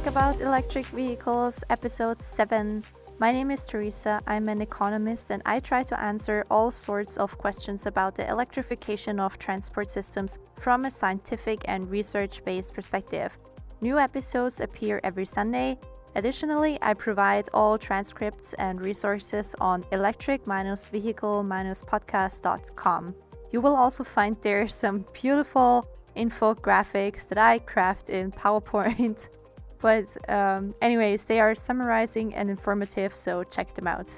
About Electric Vehicles, Episode 7. My name is Teresa, I'm an economist, and I try to answer all sorts of questions about the electrification of transport systems from a scientific and research-based perspective. New episodes appear every Sunday. Additionally, I provide all transcripts and resources on electric-vehicle-podcast.com. You will also find there some beautiful infographics that I craft in PowerPoint. But anyways, they are summarizing and informative, so check them out.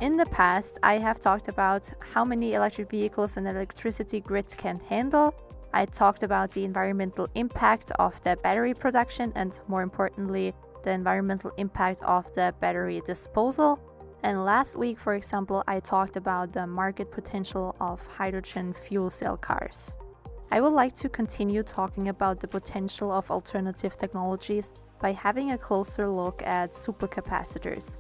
In the past, I have talked about how many electric vehicles an electricity grid can handle. I talked about the environmental impact of the battery production and, more importantly, the environmental impact of the battery disposal. And last week, for example, I talked about the market potential of hydrogen fuel cell cars. I would like to continue talking about the potential of alternative technologies by having a closer look at supercapacitors.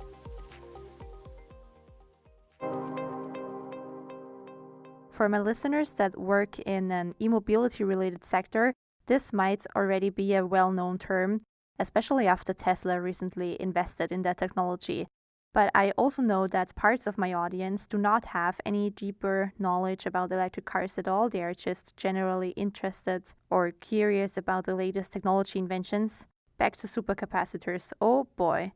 For my listeners that work in an e-mobility related sector, this might already be a well-known term, especially after Tesla recently invested in that technology. But I also know that parts of my audience do not have any deeper knowledge about electric cars at all. They are just generally interested or curious about the latest technology inventions. Back to supercapacitors. Oh boy.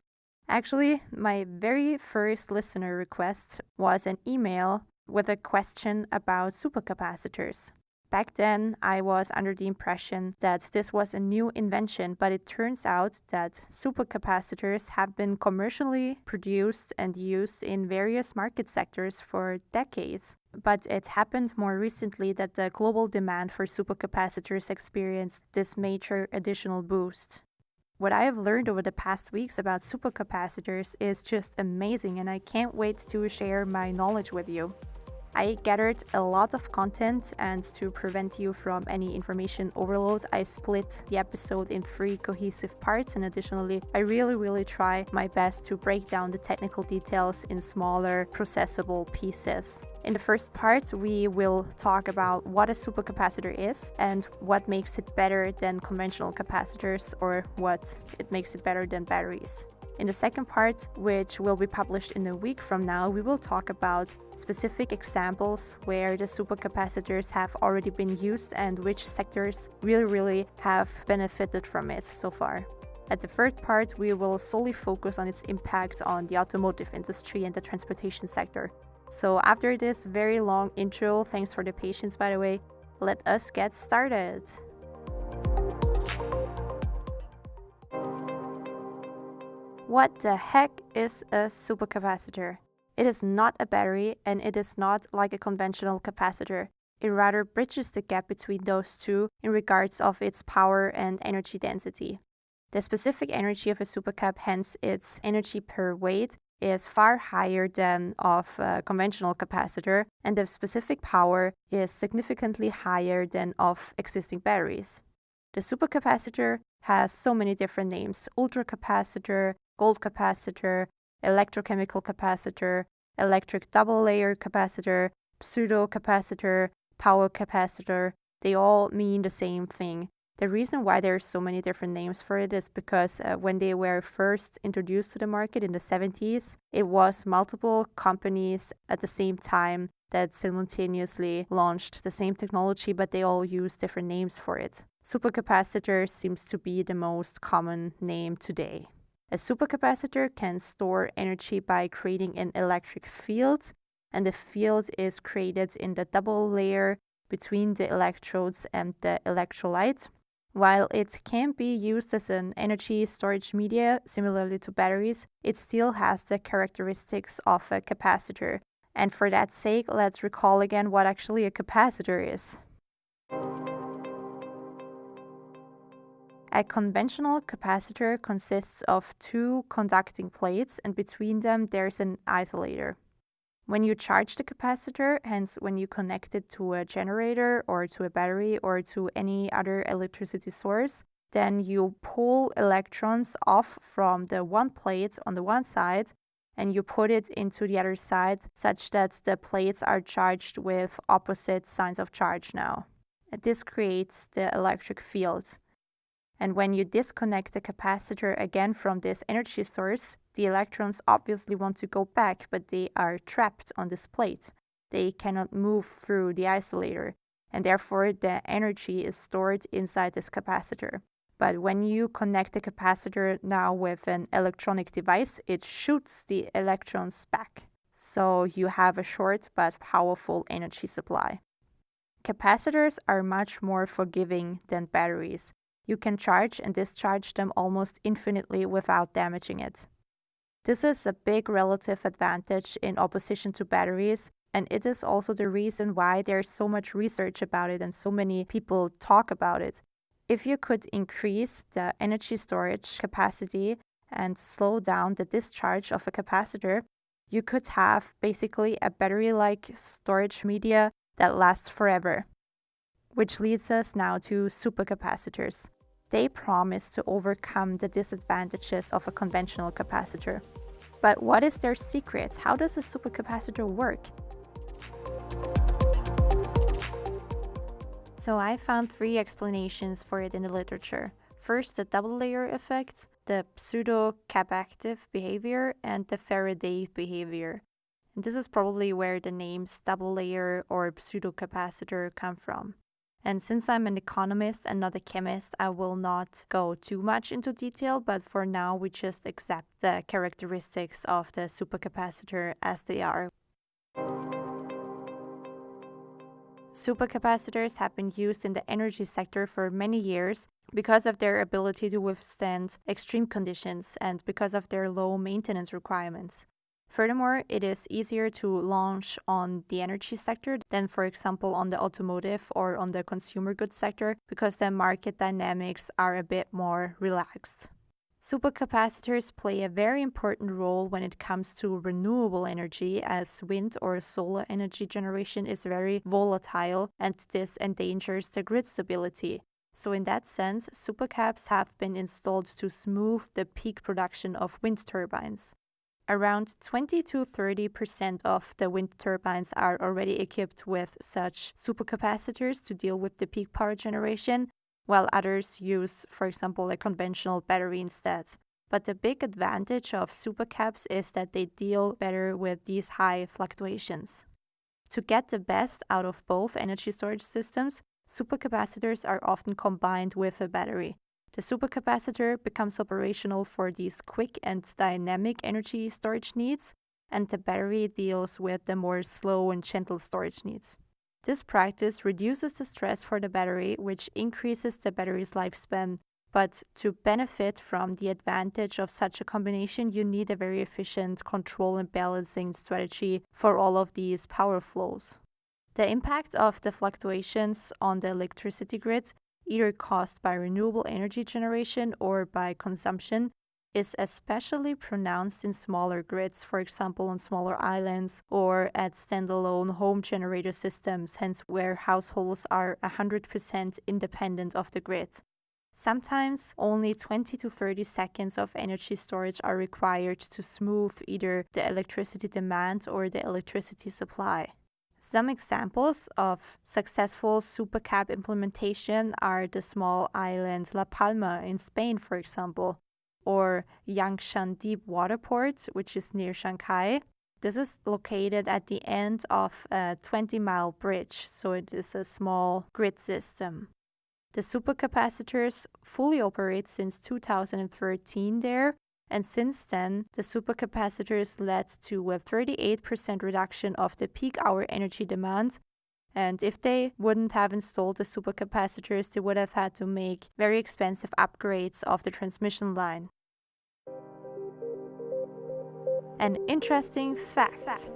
Actually, my very first listener request was an email with a question about supercapacitors. Back then, I was under the impression that this was a new invention, but it turns out that supercapacitors have been commercially produced and used in various market sectors for decades. But it happened more recently that the global demand for supercapacitors experienced this major additional boost. What I have learned over the past weeks about supercapacitors is just amazing, and I can't wait to share my knowledge with you. I gathered a lot of content, and to prevent you from any information overload, I split the episode in 3 cohesive parts, and additionally, I really try my best to break down the technical details in smaller, processable pieces. In the first part, we will talk about what a supercapacitor is and what makes it better than conventional capacitors, or what it makes it better than batteries. In the second part, which will be published in a week from now, we will talk about specific examples where the supercapacitors have already been used and which sectors really have benefited from it so far. At the third part, we will solely focus on its impact on the automotive industry and the transportation sector. So after this very long intro, thanks for the patience by the way, let us get started. What the heck is a supercapacitor? It is not a battery, and it is not like a conventional capacitor. It rather bridges the gap between those two in regards of its power and energy density. The specific energy of a supercap, hence its energy per weight, is far higher than of a conventional capacitor, and the specific power is significantly higher than of existing batteries. The supercapacitor has so many different names: ultracapacitor, gold capacitor, electrochemical capacitor, electric double-layer capacitor, pseudo-capacitor, power capacitor. They all mean the same thing. The reason why there are so many different names for it is because when they were first introduced to the market in the 70s, it was multiple companies at the same time that simultaneously launched the same technology, but they all use different names for it. Supercapacitor seems to be the most common name today. A supercapacitor can store energy by creating an electric field, and the field is created in the double layer between the electrodes and the electrolyte. While it can be used as an energy storage media, similarly to batteries, it still has the characteristics of a capacitor. And for that sake, let's recall again what actually a capacitor is. A conventional capacitor consists of 2 conducting plates, and between them there's an isolator. When you charge the capacitor, hence when you connect it to a generator or to a battery or to any other electricity source, then you pull electrons off from the one plate on the one side and you put it into the other side such that the plates are charged with opposite signs of charge now. and this creates the electric field. And when you disconnect the capacitor again from this energy source, the electrons obviously want to go back, but they are trapped on this plate. They cannot move through the isolator, and therefore the energy is stored inside this capacitor. But when you connect the capacitor now with an electronic device, it shoots the electrons back. So you have a short but powerful energy supply. Capacitors are much more forgiving than batteries. You can charge and discharge them almost infinitely without damaging it. This is a big relative advantage in opposition to batteries, and it is also the reason why there's so much research about it and so many people talk about it. If you could increase the energy storage capacity and slow down the discharge of a capacitor, you could have basically a battery-like storage media that lasts forever. Which leads us now to supercapacitors. They promise to overcome the disadvantages of a conventional capacitor. But what is their secret? How does a supercapacitor work? So I found 3 explanations for it in the literature. First, the double layer effect, the pseudo-capactive behavior, and the Faraday behavior. And this is probably where the names double layer or pseudo-capacitor come from. And since I'm an economist and not a chemist, I will not go too much into detail, but for now we just accept the characteristics of the supercapacitor as they are. Supercapacitors have been used in the energy sector for many years because of their ability to withstand extreme conditions and because of their low maintenance requirements. Furthermore, it is easier to launch on the energy sector than, for example, on the automotive or on the consumer goods sector because the market dynamics are a bit more relaxed. Supercapacitors play a very important role when it comes to renewable energy, as wind or solar energy generation is very volatile and this endangers the grid stability. So in that sense, supercaps have been installed to smooth the peak production of wind turbines. Around 20 to 30% of the wind turbines are already equipped with such supercapacitors to deal with the peak power generation, while others use, for example, a conventional battery instead. But the big advantage of supercaps is that they deal better with these high fluctuations. To get the best out of both energy storage systems, supercapacitors are often combined with a battery. The supercapacitor becomes operational for these quick and dynamic energy storage needs, and the battery deals with the more slow and gentle storage needs. This practice reduces the stress for the battery, which increases the battery's lifespan. But to benefit from the advantage of such a combination, you need a very efficient control and balancing strategy for all of these power flows. The impact of the fluctuations on the electricity grid, either caused by renewable energy generation or by consumption, is especially pronounced in smaller grids, for example on smaller islands or at standalone home generator systems, hence where households are 100% independent of the grid. Sometimes only 20 to 30 seconds of energy storage are required to smooth either the electricity demand or the electricity supply. Some examples of successful supercap implementation are the small island La Palma in Spain, for example, or Yangshan Deep Water Port, which is near Shanghai. This is located at the end of a 20-mile bridge, so it is a small grid system. The supercapacitors fully operate since 2013 there, and since then, the supercapacitors led to a 38% reduction of the peak hour energy demand. And if they wouldn't have installed the supercapacitors, they would have had to make very expensive upgrades of the transmission line. An interesting fact.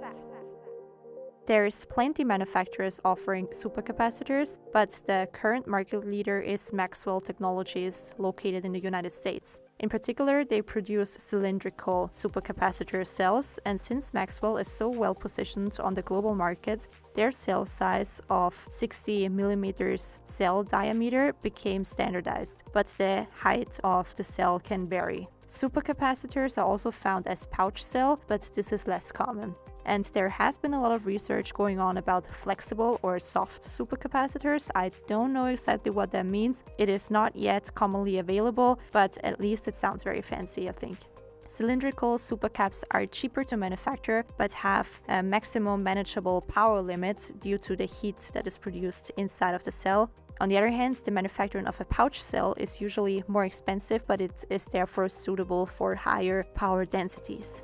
There's plenty manufacturers offering supercapacitors, but the current market leader is Maxwell Technologies, located in the United States. In particular, they produce cylindrical supercapacitor cells, and since Maxwell is so well positioned on the global market, their cell size of 60 millimeters cell diameter became standardized, but the height of the cell can vary. Supercapacitors are also found as pouch cell, but this is less common. And there has been a lot of research going on about flexible or soft supercapacitors. I don't know exactly what that means. It is not yet commonly available, but at least it sounds very fancy, I think. Cylindrical supercaps are cheaper to manufacture but have a maximum manageable power limit due to the heat that is produced inside of the cell. On the other hand, the manufacturing of a pouch cell is usually more expensive, but it is therefore suitable for higher power densities.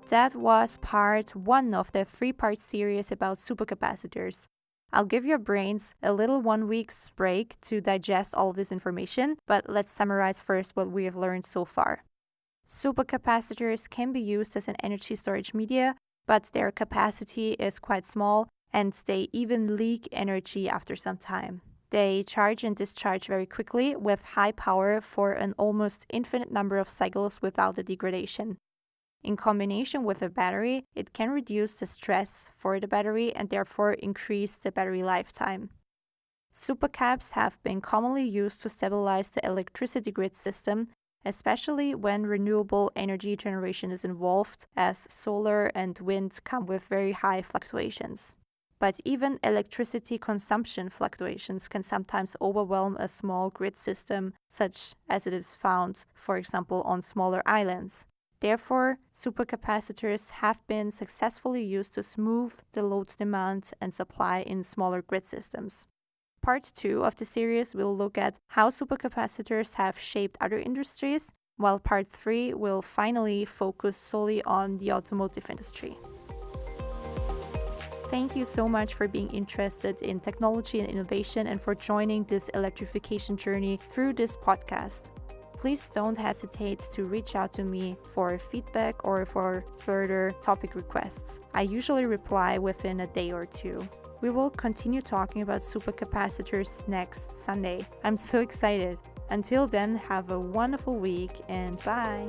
That was part 1 of the 3-part series about supercapacitors. I'll give your brains a little 1 week's break to digest all of this information, but let's summarize first what we have learned so far. Supercapacitors can be used as an energy storage media, but their capacity is quite small and they even leak energy after some time. They charge and discharge very quickly with high power for an almost infinite number of cycles without the degradation. In combination with a battery, it can reduce the stress for the battery and therefore increase the battery lifetime. Supercaps have been commonly used to stabilize the electricity grid system, especially when renewable energy generation is involved, as solar and wind come with very high fluctuations. But even electricity consumption fluctuations can sometimes overwhelm a small grid system, such as it is found, for example, on smaller islands. Therefore, supercapacitors have been successfully used to smooth the load demand and supply in smaller grid systems. Part 2 of the series will look at how supercapacitors have shaped other industries, while Part 3 will finally focus solely on the automotive industry. Thank you so much for being interested in technology and innovation and for joining this electrification journey through this podcast. Please don't hesitate to reach out to me for feedback or for further topic requests. I usually reply within a day or 2. We will continue talking about supercapacitors next Sunday. I'm so excited. Until then, have a wonderful week and bye!